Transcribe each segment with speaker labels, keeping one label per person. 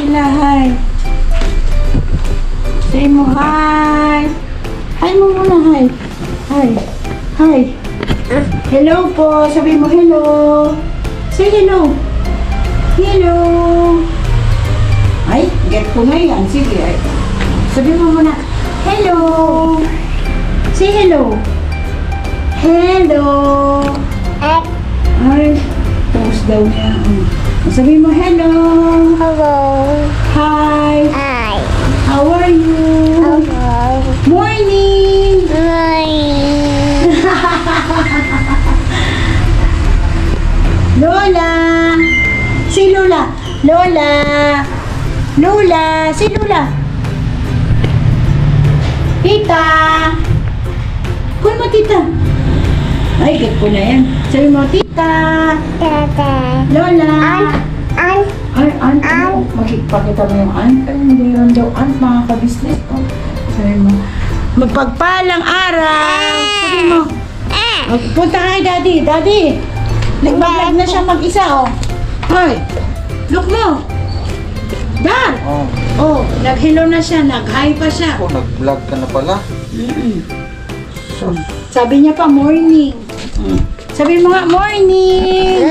Speaker 1: sila, hi. Say mo hi. Hi mo muna, hi. Hi. Hi. Hello po. Sabi mo hello. Say hello. Hello. Ay, get ko na yan. Sige, ay. Sabi mo muna, hello. Say hello. Hello. Ay, post daw niya. Sabi mo hello.
Speaker 2: Hello.
Speaker 1: Hi.
Speaker 2: Hi.
Speaker 1: How are you?
Speaker 2: Hello.
Speaker 1: Morning.
Speaker 2: Morning.
Speaker 1: Lola. Si Lola. Lola. Lola. Si Lola. Tita. Kun mo tita. Ay, get ko na yan. Sabi mo, tita.
Speaker 2: Tata.
Speaker 1: Lola.
Speaker 2: Aunt.
Speaker 1: Ay, aunt. Makikipakita mo yung aunt. Ay, hindi yun daw aunt, mga kabisnes ko. Sabi mo, magpagpalang araw. Sabi mo, punta ka kay daddy. Daddy, nagbalag na siya mag-isa, oh. Hoy, look mo. Dad. Oh, nag-hello na siya, nag-hi pa siya.
Speaker 3: Oh, nag-vlog ka na pala.
Speaker 1: Sabi niya pa, morning. Sabi mo nga, morning.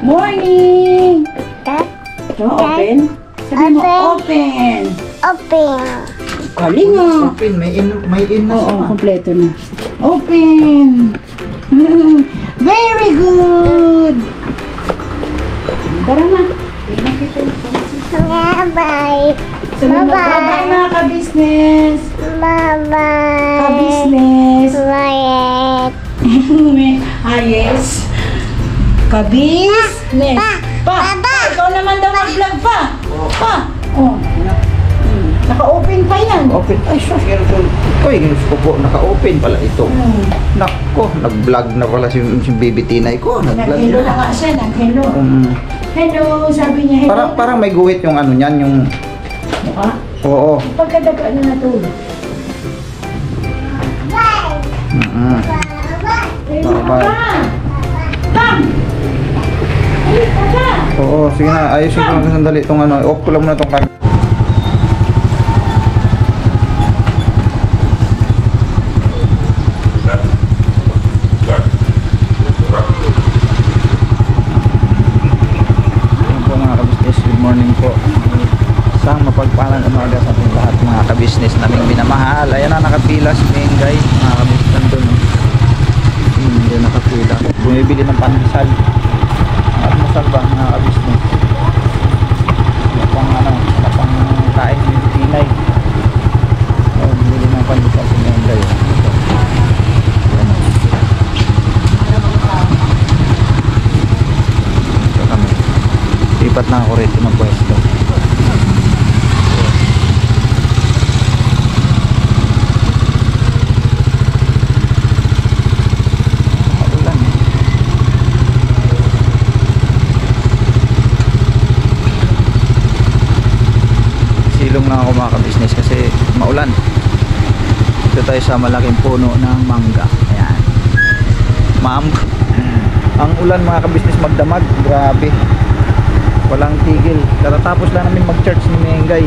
Speaker 1: Morning. Open. Sabi mo, open.
Speaker 2: Open.
Speaker 1: Galing mo.
Speaker 3: Open, may in na
Speaker 1: Oo,
Speaker 3: siya.
Speaker 1: kompleto na. Open. Very good. Tara na.
Speaker 2: Bye-bye.
Speaker 1: Sabi mo, bye-bye mga ka-business.
Speaker 2: Bye-bye.
Speaker 1: Ka-business.
Speaker 2: Bye.
Speaker 1: Yes. Ka-business. Pa, ikaw naman daw mag-vlog pa. Pa. Oh. Naka-open pa yan.
Speaker 3: Open. Ay, sus. Uy, ginusto ko po. Naka-open pala ito. Nako, nag-vlog na pala si Baby Tinay ko. Nag-vlog
Speaker 1: Nag-hello na
Speaker 3: na.
Speaker 1: nga siya. Nag-hello. Hello. Sabi niya hello.
Speaker 3: Parang may guhit yung ano niyan, yung...
Speaker 1: Mukha?
Speaker 3: Oo.
Speaker 1: Pagkadaga na natulog.
Speaker 3: Bye-bye.
Speaker 1: Bang! Ay, papa!
Speaker 3: Oo, sige na. Ayusin ko lang sandali itong ano. Off ko lang muna itong camera. Good morning po. Isang mapagpalang umaga sa ating lahat mga kabisnes naming minamahal. Ayan na nakapila si Mengay. Mga kabisnes nandun. Hindi nakapila. Bumibili ng pandesal. Almusal ba mga kabisnes? Wala pang kain ni Tinay. Bumibili ng pandesal si Mengay. Ito kami. Lipat na ako rito magpwesto. Maulan. Silong lang ako mga kabisnes kasi maulan. Dito tayo sa malaking puno ng mangga. Ayan. Ang ulan mga kabisnes magdamag. Grabe. Walang tigil. Katatapos lang namin mag-church ni Mengay.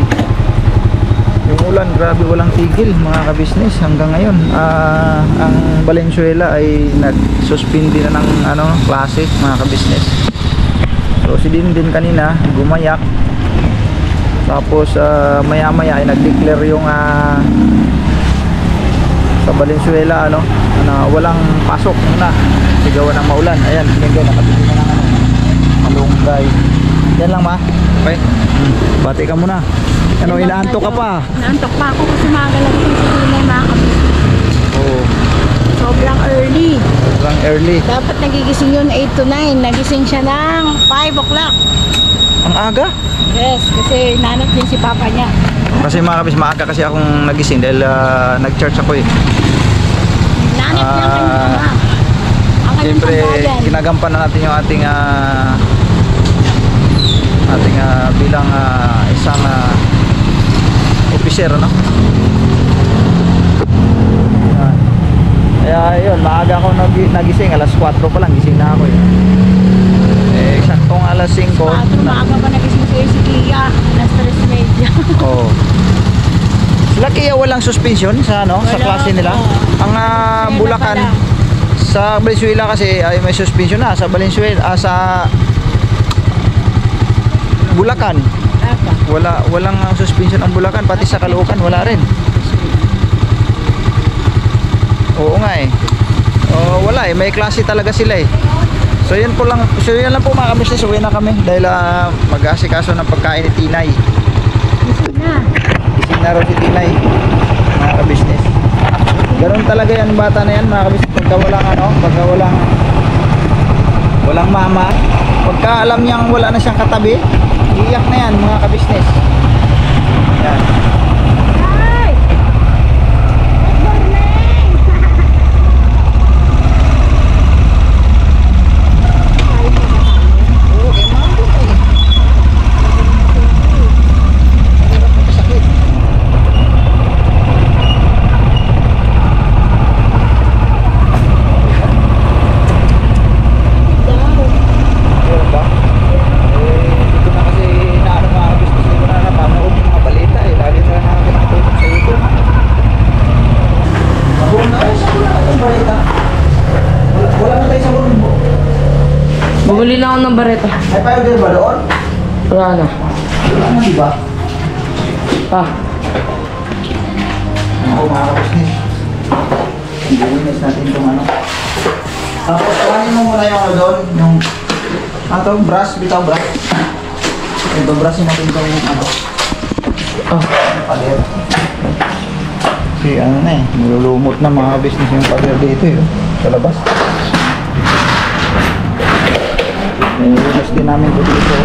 Speaker 3: Yung ulan, grabe walang tigil mga kabisnes hanggang ngayon. Ang Valenzuela ay nag-suspindi na ng klase mga kabisnes. So si din kanina gumayak. Tapos maya maya ay nag-declare yung sa Valenzuela na walang pasok muna. Sigawan ng maulan. Ayan, Mengay nakabili na ng malunggay. Yan lang ma. Okay. Bati ka muna. Inaantok ka pa?
Speaker 1: Naantok pa ako kasi magalasing sa tunay mga kabisnes.
Speaker 3: Oo.
Speaker 1: Sobrang early.
Speaker 3: Sobrang early.
Speaker 1: Dapat nagigising yun 8 to 9. Nagising siya ng 5 o'clock.
Speaker 3: Ang aga?
Speaker 1: Yes, kasi nanot din si papa niya.
Speaker 3: Kasi mga kabis, maaga kasi akong nagising dahil nag-church ako eh.
Speaker 1: Nanot lang kay mama. Ang kanyang
Speaker 3: Siyempre,
Speaker 1: pambayan.
Speaker 3: kinagampanan natin yung ating bilang isang officer, ano? Kaya yun, maaga ako nagising, alas 4 pa lang gising na ako eh. Saktong alas 5.
Speaker 1: Maaga pa nagising si Kia. Na-stress media.
Speaker 3: Oo. Sila kaya walang suspension sa ano, sa
Speaker 1: Wala
Speaker 3: klase nila.
Speaker 1: po.
Speaker 3: Ang
Speaker 1: Kaya
Speaker 3: Bulacan
Speaker 1: pala.
Speaker 3: sa Valenzuela kasi ay may suspension na. Sa Valenzuela, sa Bulacan walang suspension ang Bulacan, pati sa Caloocan wala rin. Oo nga eh. Wala eh, may klase talaga sila eh. So yan lang po mga kabisnes, uwi na kami dahil mag-asikaso ng pagkain ni Tinay. Gising na raw si Tinay, mga kabisnes. Ganun talaga yan, bata na yan mga kabisnes. Pagka walang mama, pagka alam niyang wala na siyang katabi, iiyak na yan mga kabisnes. Yan.
Speaker 4: Bumili na ako ng bareta.
Speaker 3: May powder ba doon?
Speaker 4: Wala na.
Speaker 3: Wala na, di ba?
Speaker 4: Ah,
Speaker 3: Ako mga kabisnes. Ibuwinis natin itong ano. Tapos kuhanin mo muna yung ano doon, yung brush, bitaw brush. Ito brushin natin itong ano. Pader. Kasi ano na eh, nilulumot na mga kabisnes yung pader dito eh, sa labas. Nilinis din namin ito dito,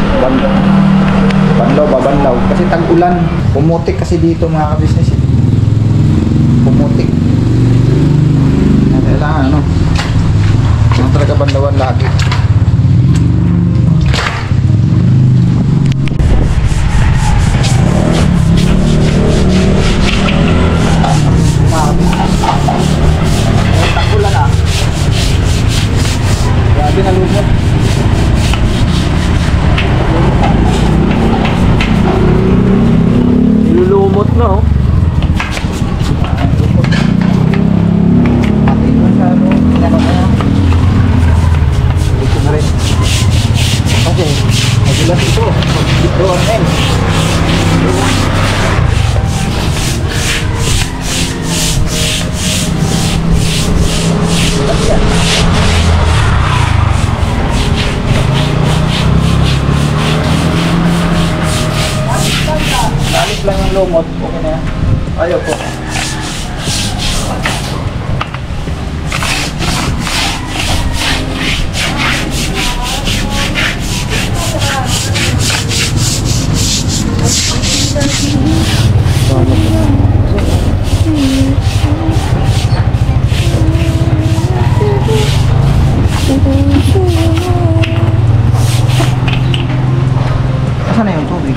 Speaker 3: babanlaw. Kasi tag-ulan, pumutik kasi dito mga kabisnes eh. Pumutik. Kailangan ano, talaga banlawan lagi. Mga kabisnes, tag-ulan ah. Grabe na lumot.
Speaker 4: nilulumot na oh.
Speaker 3: Alis lang yung lumot, okay na yan. Ayaw po. Saan na yung tubig?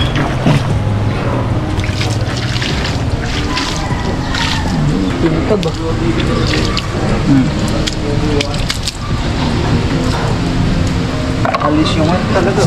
Speaker 4: Pinta ba?
Speaker 3: Alis yung ano talaga.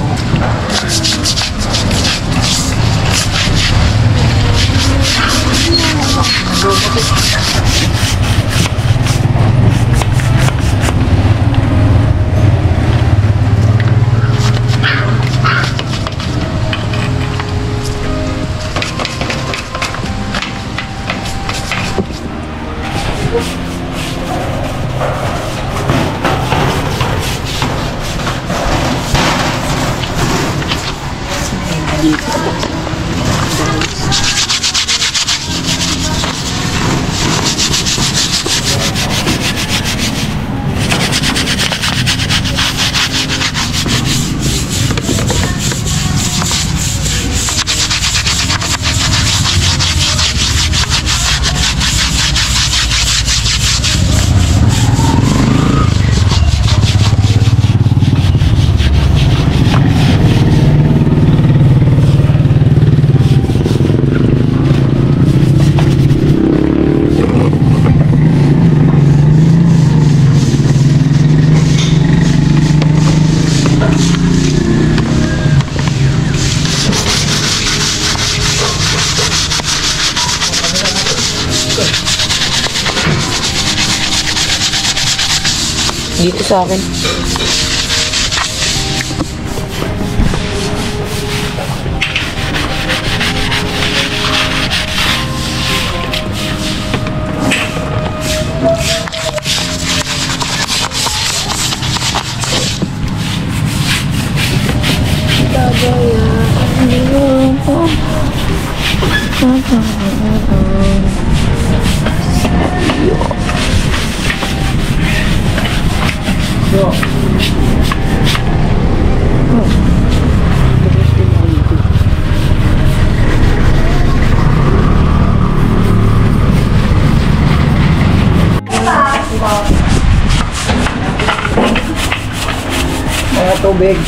Speaker 4: Dito sa akin.
Speaker 3: Mga tubig.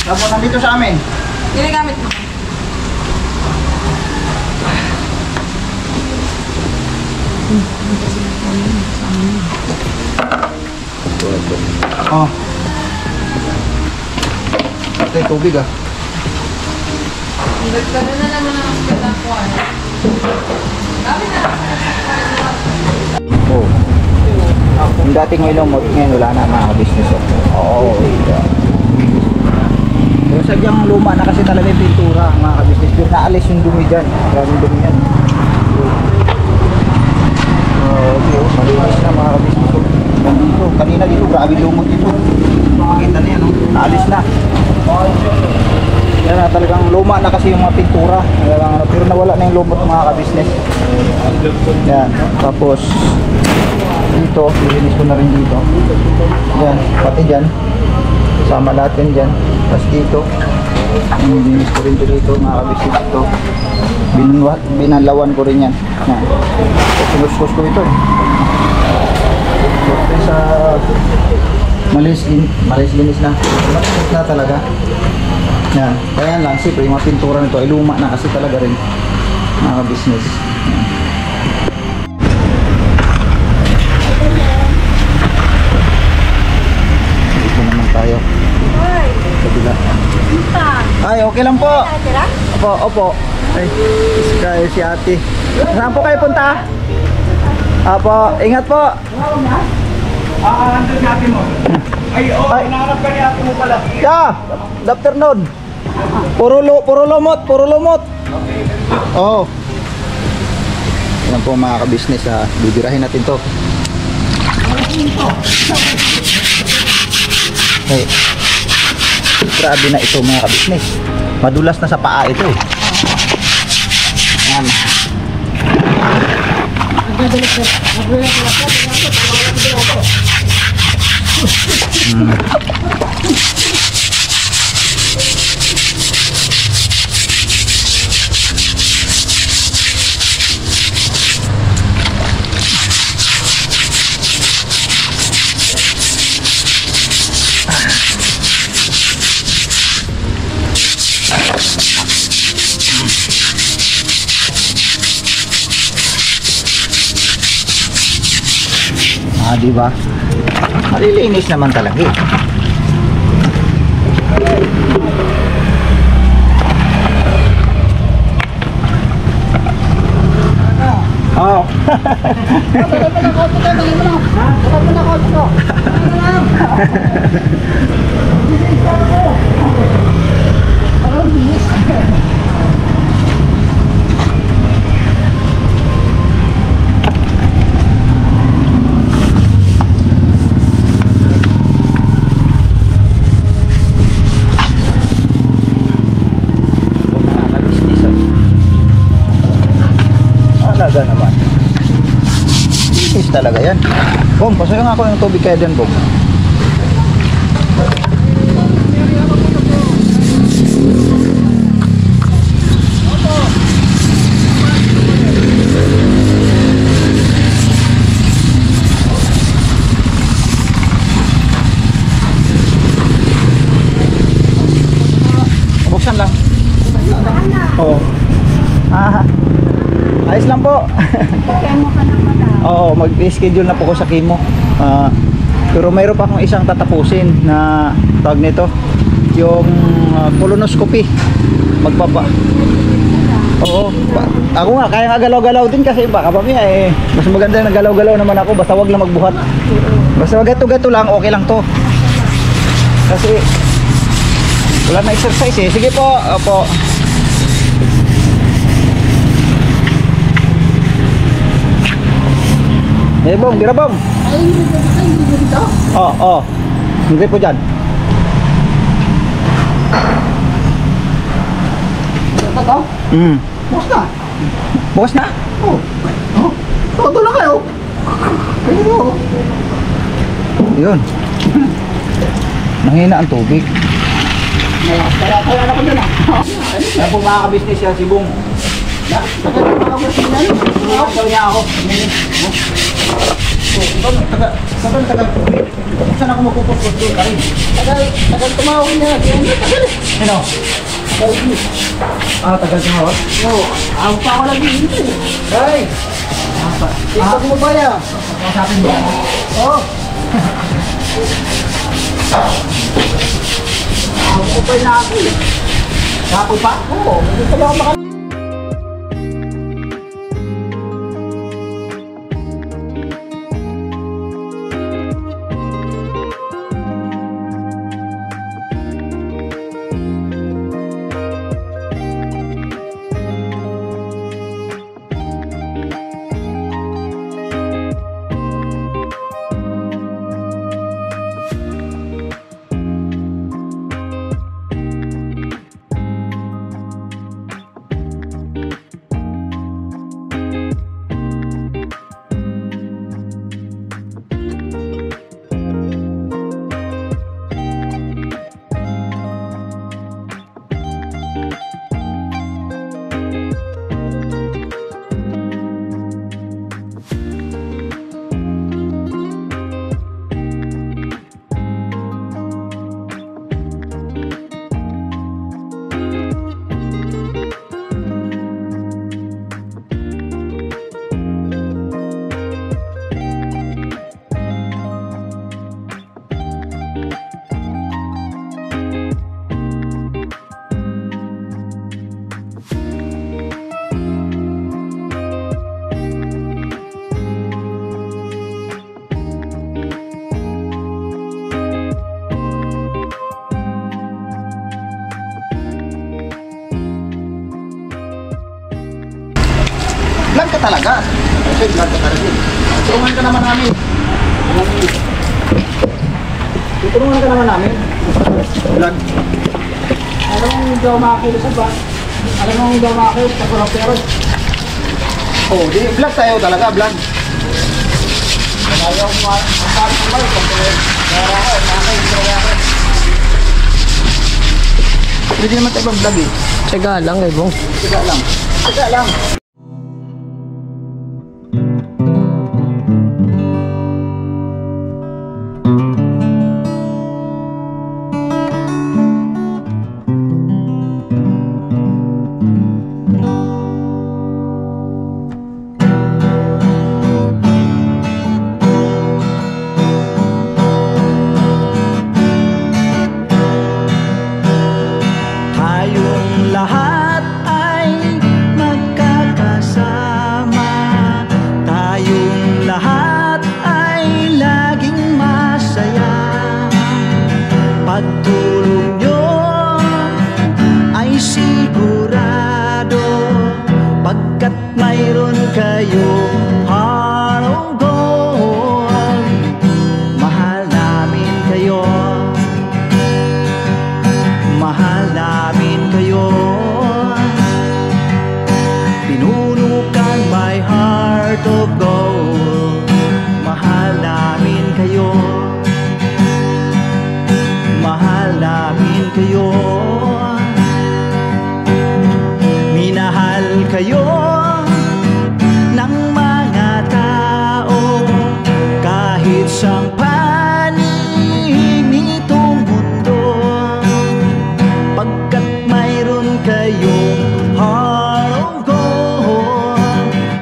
Speaker 3: Tapos nandito sa amin.
Speaker 5: Ginagamit mo.
Speaker 3: Oh. Ito yung tubig ah.
Speaker 5: Gano'n na naman ang hospital ko. Dami na.
Speaker 3: Oh. Yung dating ilong mo, ngayon wala na mga business. Oo. Pero sadyang luma na kasi talaga yung pintura mga ka-business. Pero naalis yung dumi dyan. Maraming dumi yan. Okay, malinis na mga ka-business. Dito, kanina dito, grabe lumot dito. Makikita na yan, no? Naalis na. Yan na, talagang luma na kasi yung mga pintura. Pero nawala na yung lumot mga ka-business. Yan, tapos dito, lilinis ko na rin dito. Yan, pati dyan. Sama lahat yan dyan. Tapos dito, lilinis ko rin dito mga ka-business ito. Binalawan ko rin yan. Yan. Sinuskos ko ito. Sa malinis na. Malinis na talaga. Yan. Kaya lang, siyempre, yung mga pintura nito ay luma na kasi talaga rin mga business. Dito naman tayo. Kabila. Ay, okay lang po. Opo, opo. Ay, si ate. Saan po kayo punta? Apo, ingat po.
Speaker 6: Andun si ate mo. Ay, hinahanap ka ni ate mo pala.
Speaker 3: Yeah, good afternoon. Puro lumot. Oh. Yan po mga ka-business ha. Bibirahin natin to. Hey. Grabe na ito mga ka-business. Madulas na sa paa ito eh. Yan. Diba? Malilinis naman talaga eh. Oh. Talaga naman. Inis talaga yan. Bom, pasuyo nga ako ng tubig kaya dyan, Bom. Ayos lang po.
Speaker 1: Kemo ka na pala.
Speaker 3: Oo, mag-schedule na po ko sa chemo. Pero mayroon pa akong isang tatapusin na tawag nito, yung colonoscopy. Magpapa. Oo. Ako nga, kaya nga galaw-galaw din kasi baka mamaya mas maganda na galaw-galaw naman ako, basta wag lang magbuhat. Basta gato-gato lang, okay lang to. Kasi wala na exercise eh. Sige po, opo. Bong, gira bong.
Speaker 1: Ay, dito.
Speaker 3: Oo. Hindi po dyan.
Speaker 1: Ito to? Bukas na.
Speaker 3: Bukas na?
Speaker 1: Oo. Todo lang kayo. Ayun.
Speaker 3: Yun. Nangina ang tubig.
Speaker 1: Kaya na ko dyan ah.
Speaker 3: Yan po mga ka-business yan, si Bong. Sabi niya ako. Tagal tubig. Saan ako magpupupos doon ka rin?
Speaker 1: Tagal tumawag niya. Tagal eh.
Speaker 3: Ano? Tagal tumawag?
Speaker 1: Oo. Ako pa ako lagi dito eh.
Speaker 3: Hey!
Speaker 1: Ito mo ba yan?
Speaker 3: Kasapin mo.
Speaker 1: Oo. Ako pa na ako eh.
Speaker 3: Kapo pa?
Speaker 1: Oo. Gusto lang ako maka...
Speaker 3: Vlog ka talaga. Kasi vlog ka talaga. Tulungan ka naman namin. Tulungan ka naman namin. Vlog.
Speaker 1: Alam mo hindi ako makakilos ba? Alam mo hindi ako makakilos sa pero.
Speaker 3: Oh, di vlog tayo talaga, vlog.
Speaker 1: Ayaw mo ang sabi ko ba? Kaya ako.
Speaker 3: Pwede naman tayo mag-vlog eh.
Speaker 4: Tsaga lang eh, Bong.
Speaker 3: Tiga lang. Tiga lang.
Speaker 6: Tayong lahat ay magkakasama. Tayong lahat ay laging masaya. Pagtulong nyo ay sigurado, pagkat mayroon kayong heart of gold. Mahal namin kayo. Mahal namin kayo. Pinuno kang my heart of gold. Mahal namin kayo. Mahal namin kayo. Minahal kayo ng mga tao kahit sang panig nitong mundo, pagkat mayroon kayong heart of gold.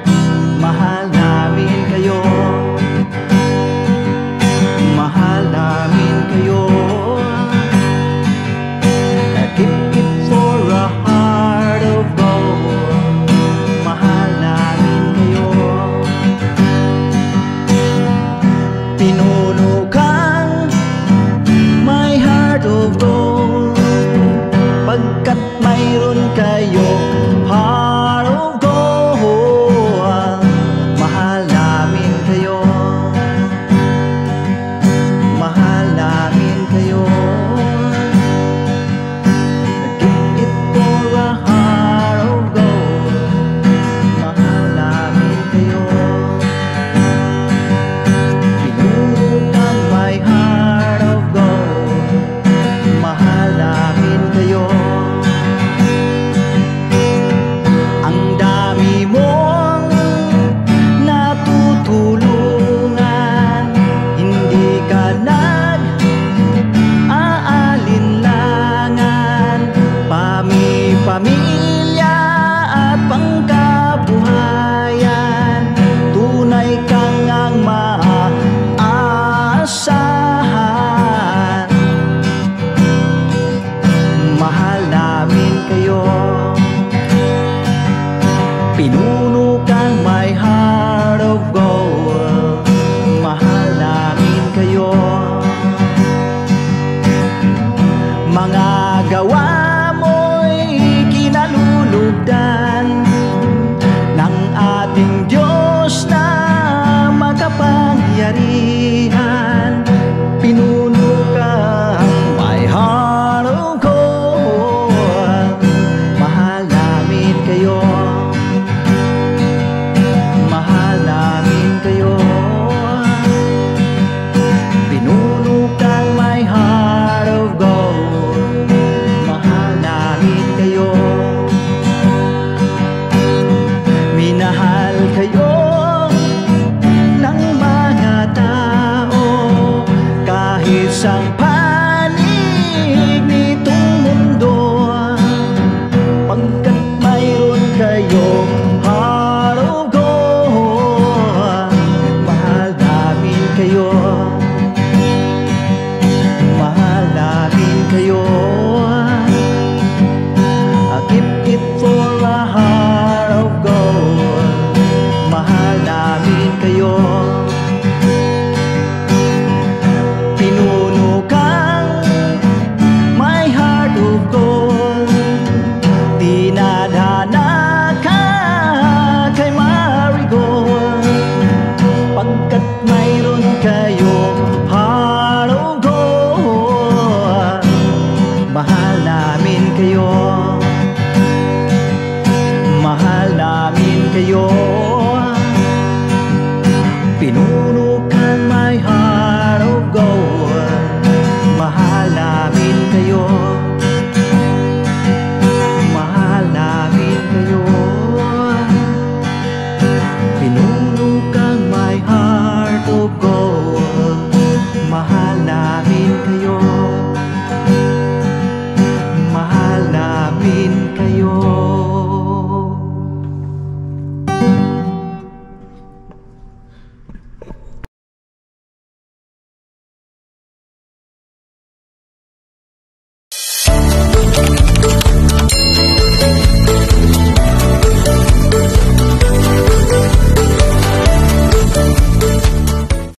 Speaker 3: Pinuno kang my heart of gold. Mahal namin kayo. Mga gawa mo'y kinalulugdan ng ating Diyos na makapangyarihan. Pinuno kang my heart of gold. Mahal namin kayo. Mahal namin kayo. Pinuno kang my heart of gold. Mahal namin kayo. Minahal kayo ng mga tao kahit sang panig nitong mundo, pagkat mayroon kayong heart of gold. Mahal namin kayo. Mahal namin kayo. I keep it for a heart of gold. Mahal namin kayo. Pinuno kang my heart of gold. Dinadhana ka kay Marigold, pagkat mayroon kayong heart of gold. Mahal namin kayo. Mahal namin kayo.